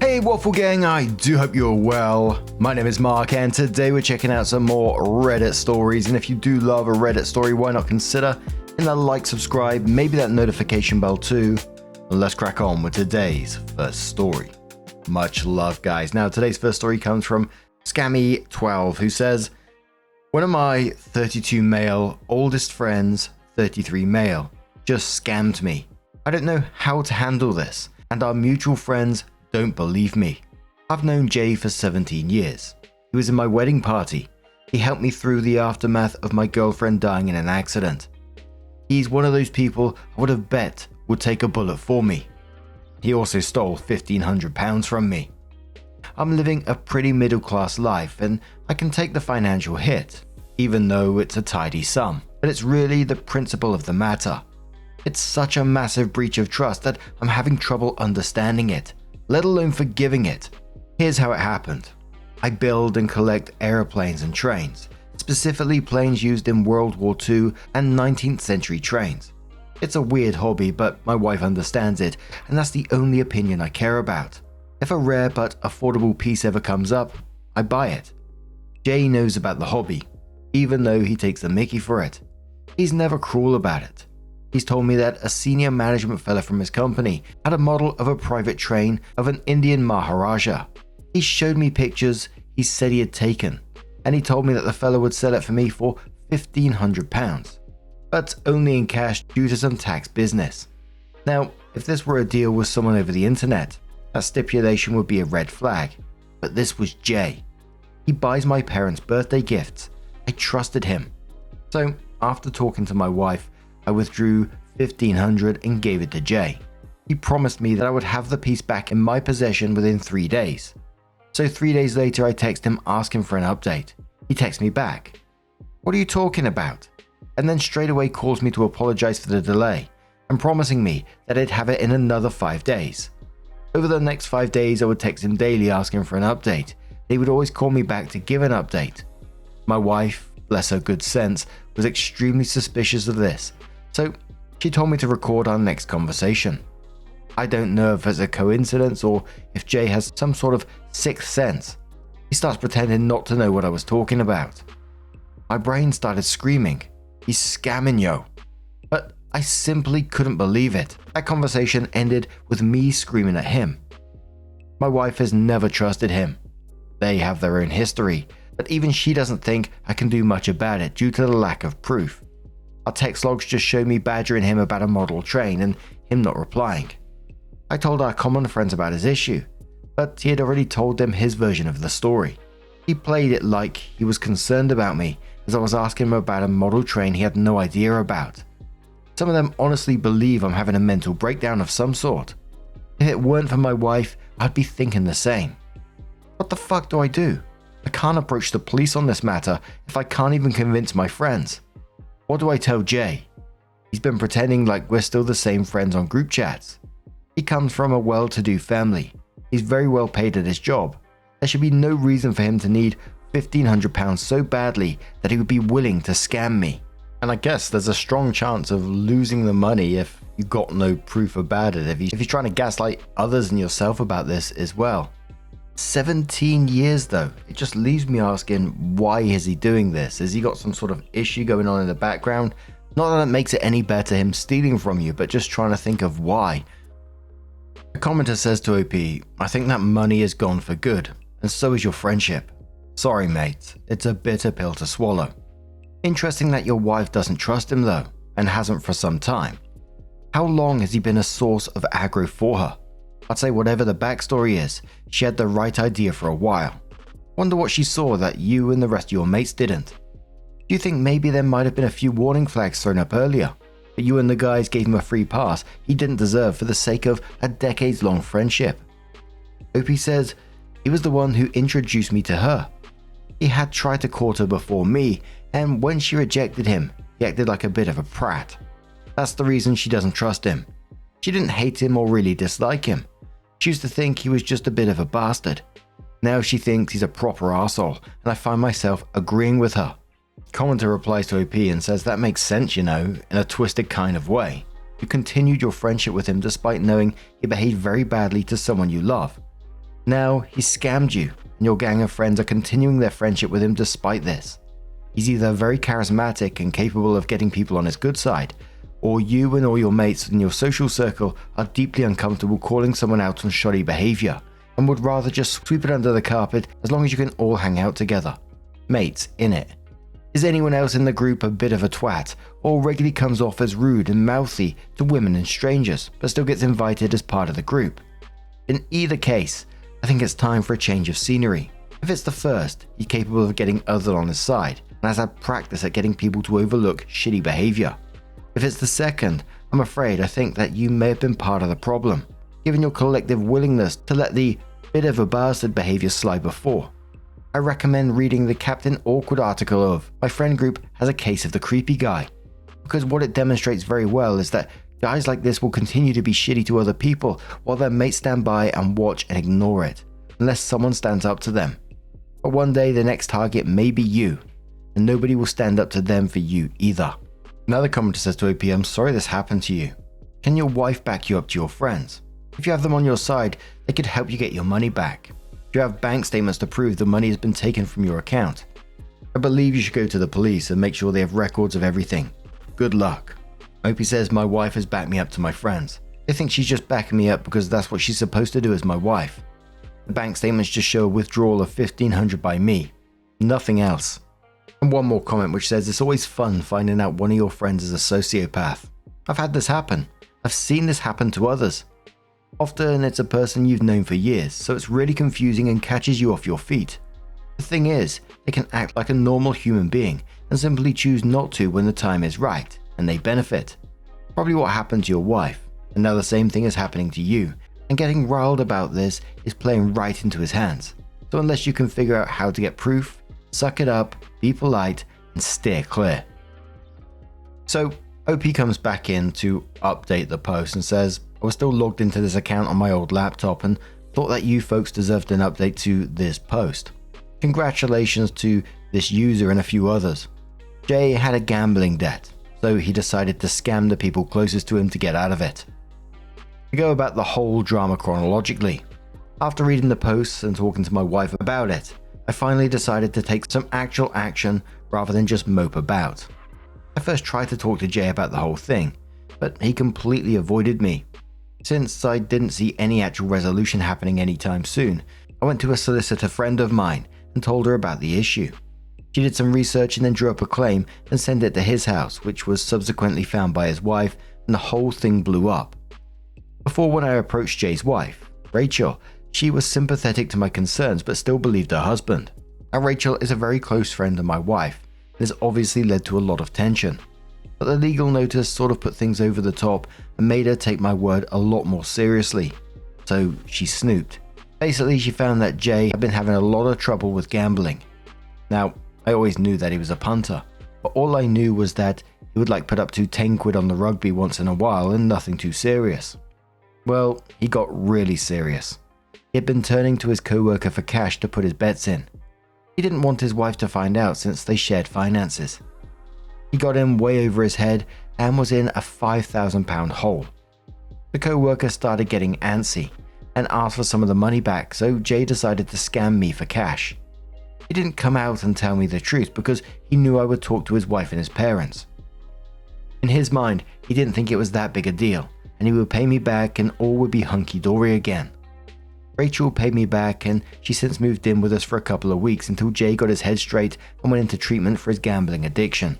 Hey Waffle Gang, I do hope you're well. My name is Mark and today we're checking out some more Reddit stories, and if you do love a Reddit story, why not consider hitting that like, subscribe, maybe that notification bell too. And let's crack on with today's first story. Much love guys. Now today's first story comes from Scammy12 who says, one of my 32 male oldest friends, 33 male, just scammed me. I don't know how to handle this, and our mutual friends don't believe me. I've known Jay for 17 years. He was in my wedding party. He helped me through the aftermath of my girlfriend dying in an accident. He's one of those people I would have bet would take a bullet for me. He also stole £1,500 from me. I'm living a pretty middle class life and I can take the financial hit, even though it's a tidy sum, but it's really the principle of the matter. It's such a massive breach of trust that I'm having trouble understanding it, let alone forgiving it. Here's how it happened. I build and collect aeroplanes and trains, specifically planes used in World War II and 19th century trains. It's a weird hobby, but my wife understands it, and that's the only opinion I care about. If a rare but affordable piece ever comes up, I buy it. Jay knows about the hobby, even though he takes the mickey for it. He's never cruel about it. He's told me that a senior management fella from his company had a model of a private train of an Indian Maharaja. He showed me pictures he said he had taken, and he told me that the fella would sell it for me for £1,500, but only in cash due to some tax business. Now, if this were a deal with someone over the internet, that stipulation would be a red flag, but this was Jay. He buys my parents' birthday gifts. I trusted him. So, after talking to my wife, I withdrew $1,500 and gave it to Jay. He promised me that I would have the piece back in my possession within 3 days. So 3 days later I text him asking for an update. He texts me back, "What are you talking about?" And then straight away calls me to apologize for the delay and promising me that I'd have it in another 5 days. Over the next 5 days I would text him daily asking for an update. He would always call me back to give an update. My wife, bless her good sense, was extremely suspicious of this. So she told me to record our next conversation. I don't know if it's a coincidence or if Jay has some sort of sixth sense. He starts pretending not to know what I was talking about. My brain started screaming, "He's scamming yo." But I simply couldn't believe it. That conversation ended with me screaming at him. My wife has never trusted him. They have their own history, but even she doesn't think I can do much about it due to the lack of proof. Our text logs just show me badgering him about a model train and him not replying. I told our common friends about his issue, but he had already told them his version of the story. He played it like he was concerned about me as I was asking him about a model train he had no idea about. Some of them honestly believe I'm having a mental breakdown of some sort. If it weren't for my wife, I'd be thinking the same. What the fuck do I do? I can't approach the police on this matter if I can't even convince my friends. What do I tell Jay? He's been pretending like we're still the same friends on group chats. He comes from a well-to-do family. He's very well paid at his job. There should be no reason for him to need £1,500 so badly that he would be willing to scam me. And I guess there's a strong chance of losing the money if you got no proof about it, if you're trying to gaslight others and yourself about this as well. 17 years though, it just leaves me asking, why is he doing this? Has he got some sort of issue going on in the background? Not that it makes it any better him stealing from you, but just trying to think of why. A commenter says to OP, "I think that money is gone for good, and so is your friendship. Sorry mate, it's a bitter pill to swallow. Interesting that your wife doesn't trust him though, and hasn't for some time. How long has he been a source of aggro for her? I'd say whatever the backstory is, she had the right idea for a while. Wonder what she saw that you and the rest of your mates didn't. Do you think maybe there might have been a few warning flags thrown up earlier, but you and the guys gave him a free pass he didn't deserve for the sake of a decades-long friendship?" OP says, "He was the one who introduced me to her. He had tried to court her before me, and when she rejected him, he acted like a bit of a prat. That's the reason she doesn't trust him. She didn't hate him or really dislike him. She used to think he was just a bit of a bastard. Now she thinks he's a proper arsehole, and I find myself agreeing with her." Commenter replies to OP and says that makes sense, you know, in a twisted kind of way. You continued your friendship with him despite knowing he behaved very badly to someone you love. Now he's scammed you, and your gang of friends are continuing their friendship with him despite this. He's either very charismatic and capable of getting people on his good side, or you and all your mates in your social circle are deeply uncomfortable calling someone out on shoddy behavior and would rather just sweep it under the carpet as long as you can all hang out together. Mates, innit? Is anyone else in the group a bit of a twat, or regularly comes off as rude and mouthy to women and strangers, but still gets invited as part of the group? In either case, I think it's time for a change of scenery. If it's the first, he's capable of getting others on his side, and has had practice at getting people to overlook shitty behavior. If it's the second, I'm afraid I think that you may have been part of the problem, given your collective willingness to let the bit of a bastard behavior slide before. I recommend reading the Captain Awkward article of My Friend Group Has a Case of the Creepy Guy, because what it demonstrates very well is that guys like this will continue to be shitty to other people while their mates stand by and watch and ignore it, unless someone stands up to them. But one day the next target may be you, and nobody will stand up to them for you either. Another commenter says to OP, I'm sorry this happened to you. Can your wife back you up to your friends? If you have them on your side, they could help you get your money back. If you have bank statements to prove the money has been taken from your account, I believe you should go to the police and make sure they have records of everything. Good luck. OP says my wife has backed me up to my friends. They think she's just backing me up because that's what she's supposed to do as my wife. The bank statements just show a withdrawal of $1,500 by me. Nothing else. And one more comment which says it's always fun finding out one of your friends is a sociopath. I've had this happen. I've seen this happen to others. Often it's a person you've known for years, so it's really confusing and catches you off your feet. The thing is, they can act like a normal human being and simply choose not to when the time is right, and they benefit. Probably what happened to your wife, and now the same thing is happening to you, and getting riled about this is playing right into his hands. So unless you can figure out how to get proof, suck it up, be polite, and steer clear. So OP comes back in to update the post and says, I was still logged into this account on my old laptop and thought that you folks deserved an update to this post. Congratulations to this user and a few others. Jay had a gambling debt, so he decided to scam the people closest to him to get out of it. To go about the whole drama chronologically, after reading the posts and talking to my wife about it, I finally decided to take some actual action rather than just mope about. I first tried to talk to Jay about the whole thing, but he completely avoided me. Since I didn't see any actual resolution happening anytime soon, I went to a solicitor friend of mine and told her about the issue. She did some research and then drew up a claim and sent it to his house, which was subsequently found by his wife, and the whole thing blew up. Before, when I approached Jay's wife, Rachel, she was sympathetic to my concerns but still believed her husband. Now Rachel is a very close friend of my wife and has obviously led to a lot of tension. But the legal notice sort of put things over the top and made her take my word a lot more seriously. So she snooped. Basically, she found that Jay had been having a lot of trouble with gambling. Now, I always knew that he was a punter, but all I knew was that he would put up to 10 quid on the rugby once in a while and nothing too serious. Well, he got really serious. He had been turning to his co-worker for cash to put his bets in. He didn't want his wife to find out since they shared finances. He got in way over his head and was in a £5,000 hole. The co-worker started getting antsy and asked for some of the money back, so Jay decided to scam me for cash. He didn't come out and tell me the truth because he knew I would talk to his wife and his parents. In his mind, he didn't think it was that big a deal, and he would pay me back and all would be hunky-dory again. Rachel paid me back and she since moved in with us for a couple of weeks until Jay got his head straight and went into treatment for his gambling addiction.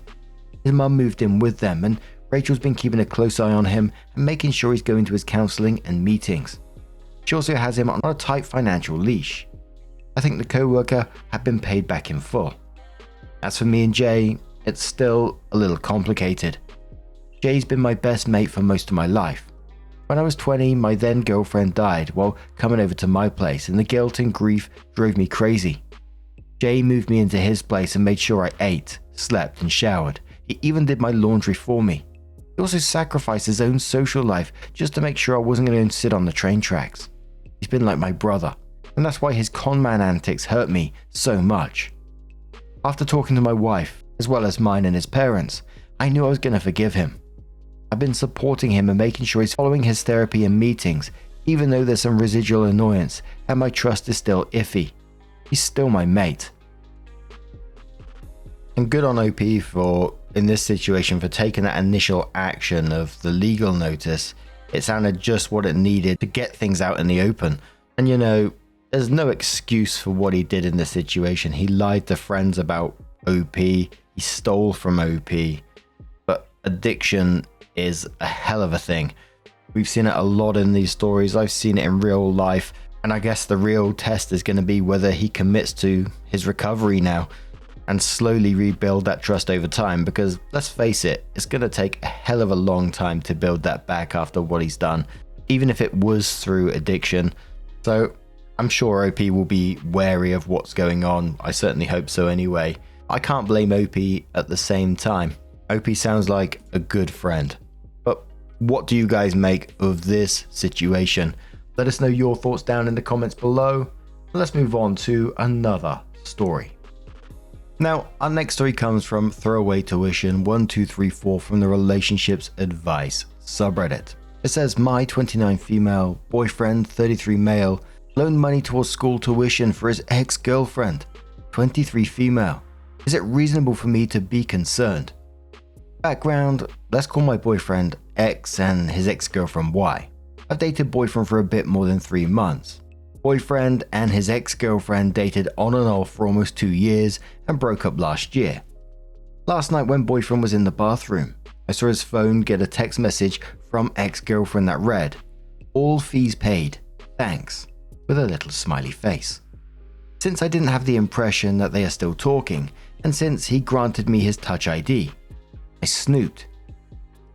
His mum moved in with them, and Rachel's been keeping a close eye on him and making sure he's going to his counselling and meetings. She also has him on a tight financial leash. I think the co-worker had been paid back in full. As for me and Jay, it's still a little complicated. Jay's been my best mate for most of my life. When I was 20, my then girlfriend died while coming over to my place, and the guilt and grief drove me crazy. Jay moved me into his place and made sure I ate, slept, and showered. He even did my laundry for me. He also sacrificed his own social life just to make sure I wasn't going to sit on the train tracks. He's been like my brother, and that's why his conman antics hurt me so much. After talking to my wife, as well as mine and his parents, I knew I was going to forgive him. I've been supporting him and making sure he's following his therapy and meetings, even though there's some residual annoyance and my trust is still iffy. He's still my mate. And good on OP for, in this situation, for taking that initial action of the legal notice. It sounded just what it needed to get things out in the open. And you know, there's no excuse for what he did in this situation. He lied to friends about OP, he stole from OP, but addiction is a hell of a thing. We've seen it a lot in these stories, I've seen it in real life, and I guess the real test is going to be whether he commits to his recovery now and slowly rebuild that trust over time, because let's face it, it's going to take a hell of a long time to build that back after what he's done, even if it was through addiction. So I'm sure OP will be wary of what's going on. I certainly hope so anyway. I can't blame OP at the same time. OP sounds like a good friend. But what do you guys make of this situation? Let us know your thoughts down in the comments below. Let's move on to another story. Now, our next story comes from Throwaway Tuition 1234 from the Relationships Advice subreddit. It says, my 29 female boyfriend, 33 male, loaned money towards school tuition for his ex-girlfriend, 23 female. Is it reasonable for me to be concerned? Background, let's call my boyfriend X and his ex-girlfriend Y. I've dated boyfriend for a bit more than 3 months. Boyfriend and his ex-girlfriend dated on and off for almost 2 years and broke up last year. Last night when boyfriend was in the bathroom, I saw his phone get a text message from ex-girlfriend that read, all fees paid, thanks, with a little smiley face. Since I didn't have the impression that they are still talking, and since he granted me his Touch ID, I snooped.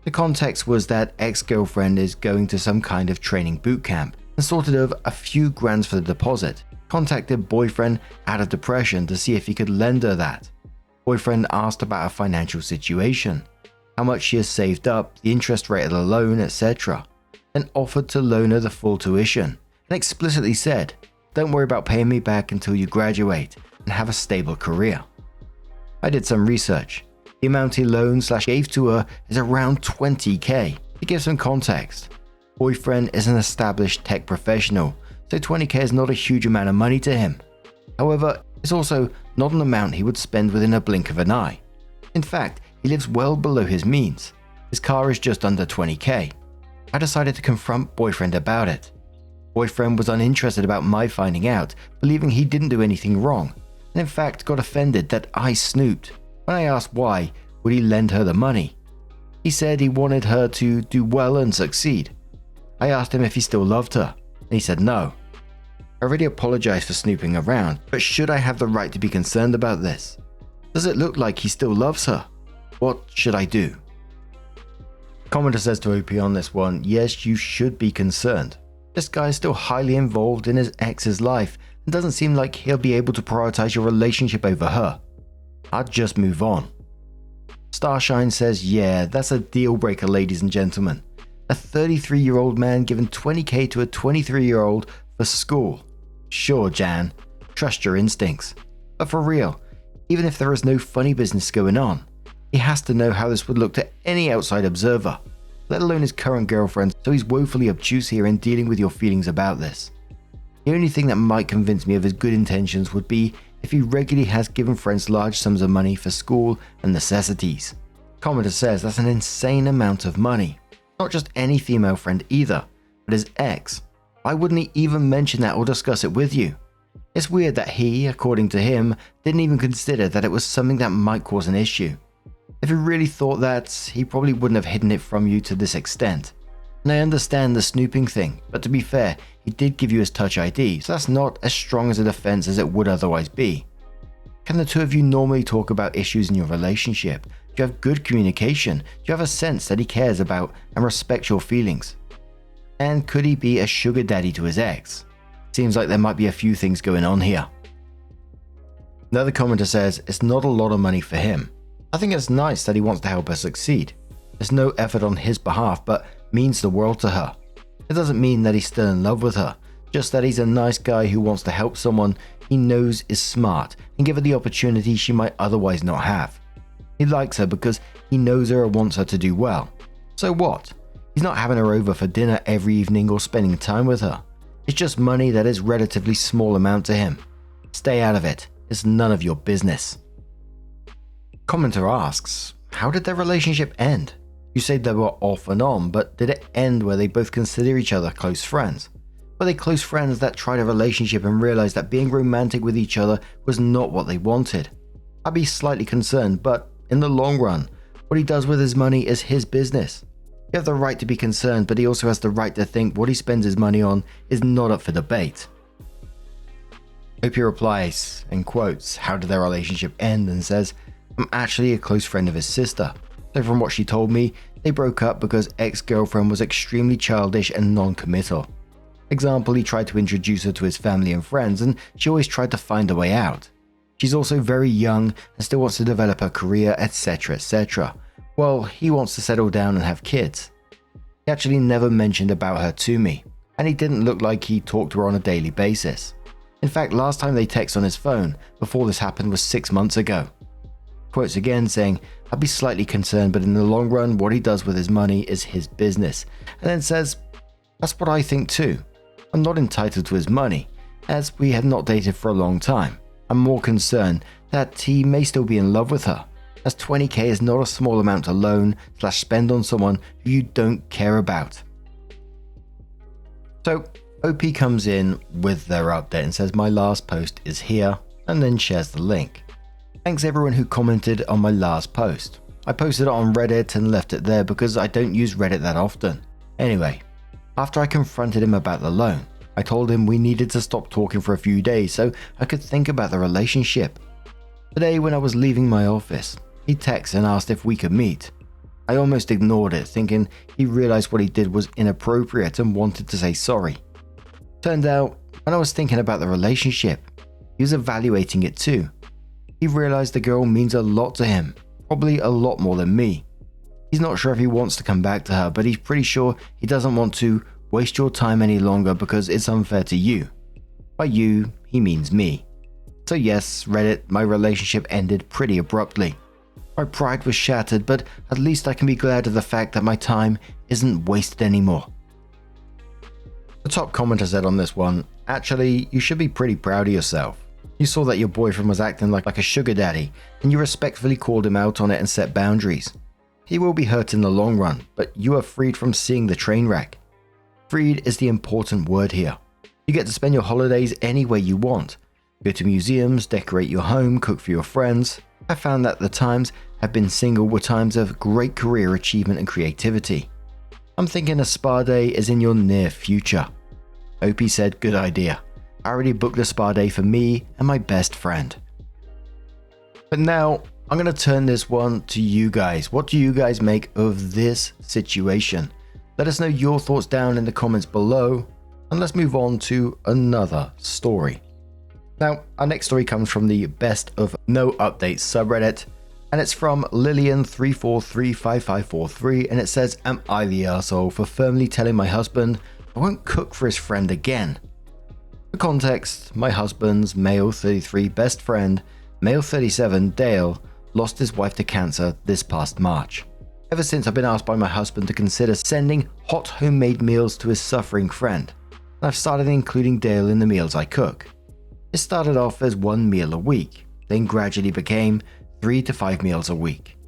The context was that ex-girlfriend is going to some kind of training boot camp and sorted of a few grands for the deposit. Contacted boyfriend out of depression to see if he could lend her that. Boyfriend asked about her financial situation, how much she has saved up, the interest rate of the loan, etc. Then offered to loan her the full tuition and explicitly said, don't worry about paying me back until you graduate and have a stable career. I did some research. The amount he loaned/gave to her is around 20k. To give some context, boyfriend is an established tech professional, so 20k is not a huge amount of money to him. However, it's also not an amount he would spend within a blink of an eye. In fact, he lives well below his means. His car is just under 20k. I decided to confront boyfriend about it. Boyfriend was uninterested about my finding out, believing he didn't do anything wrong, and in fact got offended that I snooped. When I asked why, would he lend her the money? He said he wanted her to do well and succeed. I asked him if he still loved her, and he said no. I already apologized for snooping around, but should I have the right to be concerned about this? Does it look like he still loves her? What should I do? Commenter says to OP on this one, yes, you should be concerned. This guy is still highly involved in his ex's life and doesn't seem like he'll be able to prioritize your relationship over her. I'd just move on. Starshine says, yeah, that's a deal breaker, ladies and gentlemen. A 33-year-old man giving 20k to a 23-year-old for school. Sure, Jan, trust your instincts. But for real, even if there is no funny business going on, he has to know how this would look to any outside observer, let alone his current girlfriend, so he's woefully obtuse here in dealing with your feelings about this. The only thing that might convince me of his good intentions would be if he regularly has given friends large sums of money for school and necessities. Commenter says that's an insane amount of money. Not just any female friend either, but his ex. Why wouldn't he even mention that or discuss it with you? It's weird that he, according to him, didn't even consider that it was something that might cause an issue. If he really thought that, he probably wouldn't have hidden it from you to this extent. And I understand the snooping thing, but to be fair, he did give you his Touch ID, so that's not as strong as a defense as it would otherwise be. Can the two of you normally talk about issues in your relationship? Do you have good communication? Do you have a sense that he cares about and respects your feelings? And could he be a sugar daddy to his ex? Seems like there might be a few things going on here. Another commenter says, it's not a lot of money for him. I think it's nice that he wants to help her succeed. There's no effort on his behalf, but means the world to her. It doesn't mean that he's still in love with her, just that he's a nice guy who wants to help someone he knows is smart and give her the opportunity she might otherwise not have. He likes her because he knows her and wants her to do well. So what? He's not having her over for dinner every evening or spending time with her. It's just money that is relatively small amount to him. Stay out of it. It's none of your business. Commenter asks, how did their relationship end? You say they were off and on, but did it end where they both consider each other close friends? Were they close friends that tried a relationship and realized that being romantic with each other was not what they wanted? I'd be slightly concerned, but in the long run, what he does with his money is his business. You have the right to be concerned, but he also has the right to think what he spends his money on is not up for debate. Opie replies and quotes how did their relationship end and says, I'm actually a close friend of his sister. So from what she told me, they broke up because ex-girlfriend was extremely childish and non-committal. Example, he tried to introduce her to his family and friends and she always tried to find a way out. She's also very young and still wants to develop her career, etc, etc. Well, he wants to settle down and have kids. He actually never mentioned about her to me, and he didn't look like he talked to her on a daily basis. In fact, last time they texted on his phone before this happened was 6 months ago. Quotes again saying, I'd be slightly concerned, but in the long run, what he does with his money is his business. And then says, that's what I think too. I'm not entitled to his money, as we have not dated for a long time. I'm more concerned that he may still be in love with her, as 20k is not a small amount to loan/spend on someone who you don't care about. So OP comes in with their update and says my last post is here, and then shares the link. Thanks everyone who commented on my last post. I posted it on Reddit and left it there because I don't use Reddit that often. Anyway, after I confronted him about the loan, I told him we needed to stop talking for a few days so I could think about the relationship. Today when I was leaving my office, he texted and asked if we could meet. I almost ignored it, thinking he realized what he did was inappropriate and wanted to say sorry. Turned out, when I was thinking about the relationship, he was evaluating it too. He realized the girl means a lot to him, probably a lot more than me. He's not sure if he wants to come back to her, but he's pretty sure he doesn't want to waste your time any longer because it's unfair to you. By you, he means me. So yes, Reddit, my relationship ended pretty abruptly. My pride was shattered, but at least I can be glad of the fact that my time isn't wasted anymore. The top commenter said on this one, actually, you should be pretty proud of yourself. You saw that your boyfriend was acting like a sugar daddy, and you respectfully called him out on it and set boundaries. He will be hurt in the long run, but you are freed from seeing the train wreck. Freed is the important word here. You get to spend your holidays any way you want. Go to museums, decorate your home, cook for your friends. I found that the times I've been single were times of great career achievement and creativity. I'm thinking a spa day is in your near future. Opie said, good idea. I already booked a spa day for me and my best friend. But now, I'm going to turn this one to you guys. What do you guys make of this situation? Let us know your thoughts down in the comments below, and let's move on to another story. Now, our next story comes from the Best of No Updates subreddit, and it's from Lillian3435543, and it says, am I the asshole for firmly telling my husband I won't cook for his friend again? For context, my husband's male 33 best friend, male 37 Dale, lost his wife to cancer this past March. Ever since I've been asked by my husband to consider sending hot homemade meals to his suffering friend, and I've started including Dale in the meals I cook. It started off as 1 meal a week, then gradually became 3 to 5 meals a week.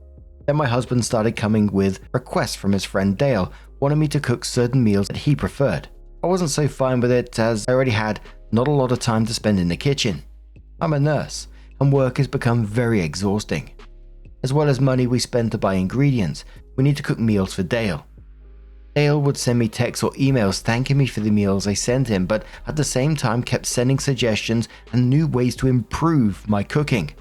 Then my husband started coming with requests from his friend Dale, wanting me to cook certain meals that he preferred. I wasn't so fine with it as I already had not a lot of time to spend in the kitchen. I'm a nurse, and work has become very exhausting. As well as money we spend to buy ingredients, we need to cook meals for Dale. Dale would send me texts or emails thanking me for the meals I sent him, but at the same time kept sending suggestions and new ways to improve my cooking.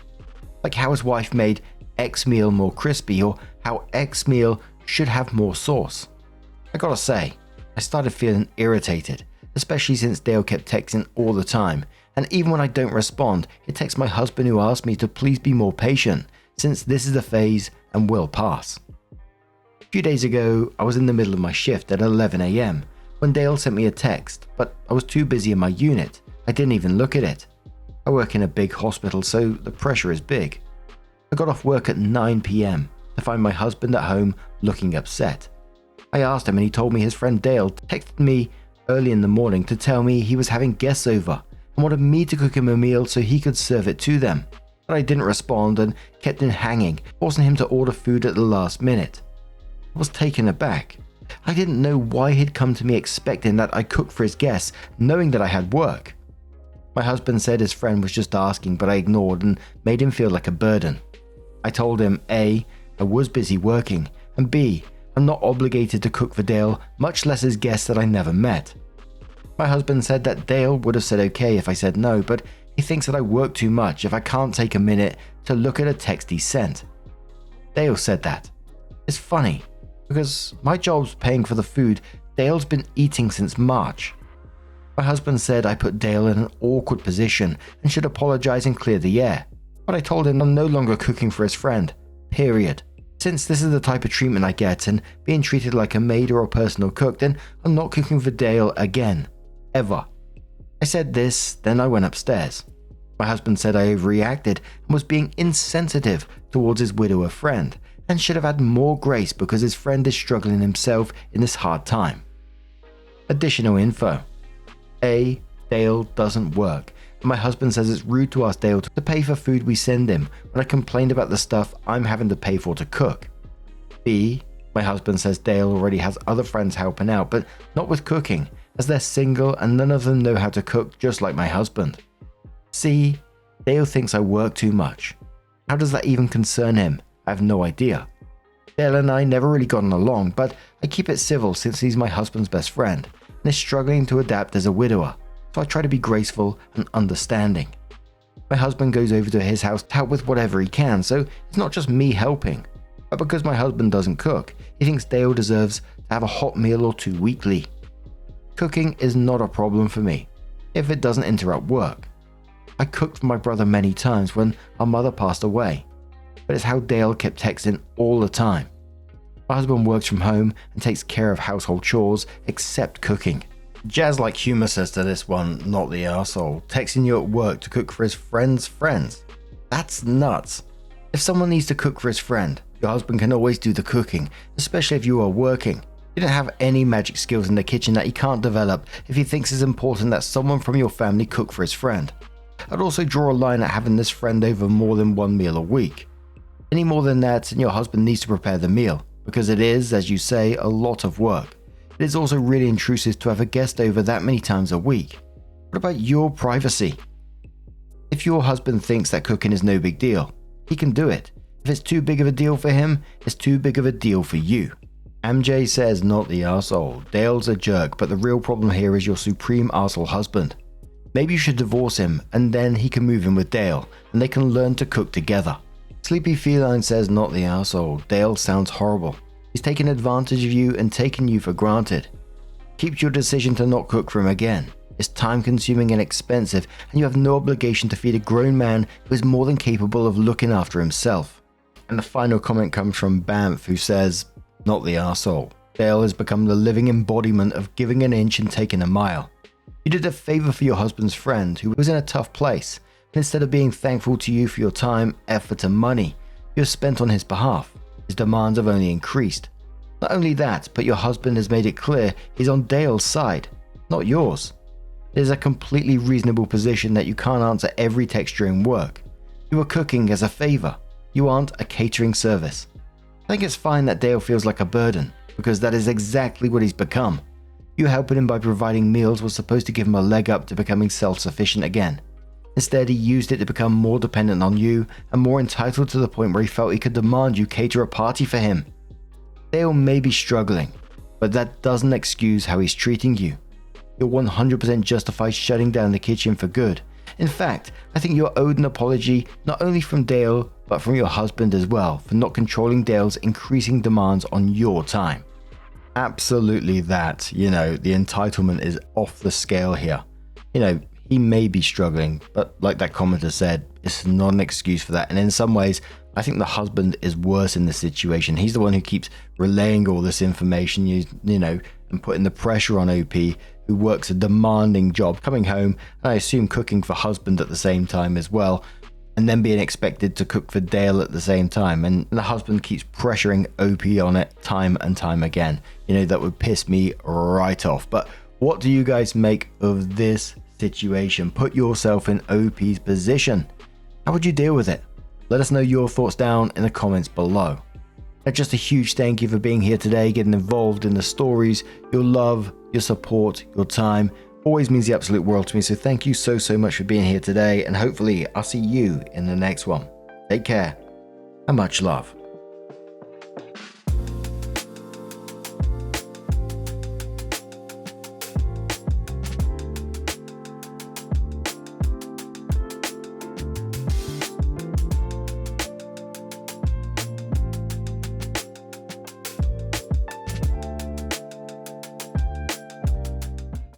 Like how his wife made X meal more crispy, or how X meal should have more sauce. I gotta say, I started feeling irritated, especially since Dale kept texting all the time, and even when I don't respond, it texts my husband who asked me to please be more patient, since this is a phase and will pass. A few days ago, I was in the middle of my shift at 11 AM when Dale sent me a text, but I was too busy in my unit, I didn't even look at it. I work in a big hospital, so the pressure is big. I got off work at 9 PM to find my husband at home looking upset. I asked him and he told me his friend Dale texted me early in the morning to tell me he was having guests over and wanted me to cook him a meal so he could serve it to them. But I didn't respond and kept him hanging, forcing him to order food at the last minute. I was taken aback. I didn't know why he'd come to me expecting that I cook for his guests, knowing that I had work. My husband said his friend was just asking, but I ignored and made him feel like a burden. I told him A, I was busy working, and B, I'm not obligated to cook for Dale, much less his guests that I never met. My husband said that Dale would have said okay if I said no, but he thinks that I work too much if I can't take a minute to look at a text he sent. Dale said that. It's funny, because my job's paying for the food Dale's been eating since March. My husband said I put Dale in an awkward position and should apologize and clear the air, but I told him I'm no longer cooking for his friend, period. Since this is the type of treatment I get and being treated like a maid or a personal cook, then I'm not cooking for Dale again, ever. I said this, then I went upstairs. My husband said I overreacted and was being insensitive towards his widower friend and should have had more grace because his friend is struggling himself in this hard time. Additional info. A, Dale doesn't work, and my husband says it's rude to ask Dale to pay for food we send him when I complained about the stuff I'm having to pay for to cook. B, my husband says Dale already has other friends helping out, but not with cooking, as they're single and none of them know how to cook just like my husband. C, Dale thinks I work too much. How does that even concern him? I have no idea. Dale and I never really gotten along, but I keep it civil since he's my husband's best friend and is struggling to adapt as a widower, so I try to be graceful and understanding. My husband goes over to his house to help with whatever he can, so it's not just me helping. But because my husband doesn't cook, he thinks Dale deserves to have a hot meal or two weekly. Cooking is not a problem for me, if it doesn't interrupt work. I cooked for my brother many times when our mother passed away, but it's how Dale kept texting all the time. My husband works from home and takes care of household chores except cooking. Jazz-like humor says to this one, not the arsehole, texting you at work to cook for his friend's friends. That's nuts. If someone needs to cook for his friend, your husband can always do the cooking, especially if you are working. You don't have any magic skills in the kitchen that he can't develop if he thinks it's important that someone from your family cook for his friend. I'd also draw a line at having this friend over more than one meal a week. Any more than that, and your husband needs to prepare the meal, because it is, as you say, a lot of work. It is also really intrusive to have a guest over that many times a week. What about your privacy? If your husband thinks that cooking is no big deal, he can do it. If it's too big of a deal for him, it's too big of a deal for you. MJ says, not the arsehole. Dale's a jerk, but the real problem here is your supreme arsehole husband. Maybe you should divorce him, and then he can move in with Dale, and they can learn to cook together. Sleepy Feline says, not the arsehole. Dale sounds horrible. He's taken advantage of you and taken you for granted. Keep your decision to not cook for him again. It's time consuming and expensive, and you have no obligation to feed a grown man who is more than capable of looking after himself. And the final comment comes from Banff, who says, not the arsehole. Dale has become the living embodiment of giving an inch and taking a mile. You did a favor for your husband's friend who was in a tough place, and instead of being thankful to you for your time, effort and money you have spent on his behalf, his demands have only increased. Not only that, but your husband has made it clear he's on Dale's side, not yours. It is a completely reasonable position that you can't answer every text during work. You are cooking as a favor. You aren't a catering service. I think it's fine that Dale feels like a burden, because that is exactly what he's become. You helping him by providing meals was supposed to give him a leg up to becoming self-sufficient again. Instead, he used it to become more dependent on you and more entitled to the point where he felt he could demand you cater a party for him. Dale may be struggling, but that doesn't excuse how he's treating you. You're 100% justified shutting down the kitchen for good. In fact, I think you're owed an apology not only from Dale, but from your husband as well for not controlling Dale's increasing demands on your time. Absolutely that, the entitlement is off the scale here. He may be struggling, but like that commenter said, it's not an excuse for that. And in some ways, I think the husband is worse in this situation. He's the one who keeps relaying all this information, and putting the pressure on OP, who works a demanding job, coming home, and I assume cooking for husband at the same time as well. and then being expected to cook for Dale at the same time, and the husband keeps pressuring OP on it time and time again. You know, that would piss me right off. But what do you guys make of this situation? Put yourself in OP's position. How would you deal with it? Let us know your thoughts down in the comments below. And just a huge thank you for being here today, getting involved in the stories. Your love, your support, your time always means the absolute world to me. So thank you so much for being here today, and hopefully I'll see you in the next one. Take care and much love.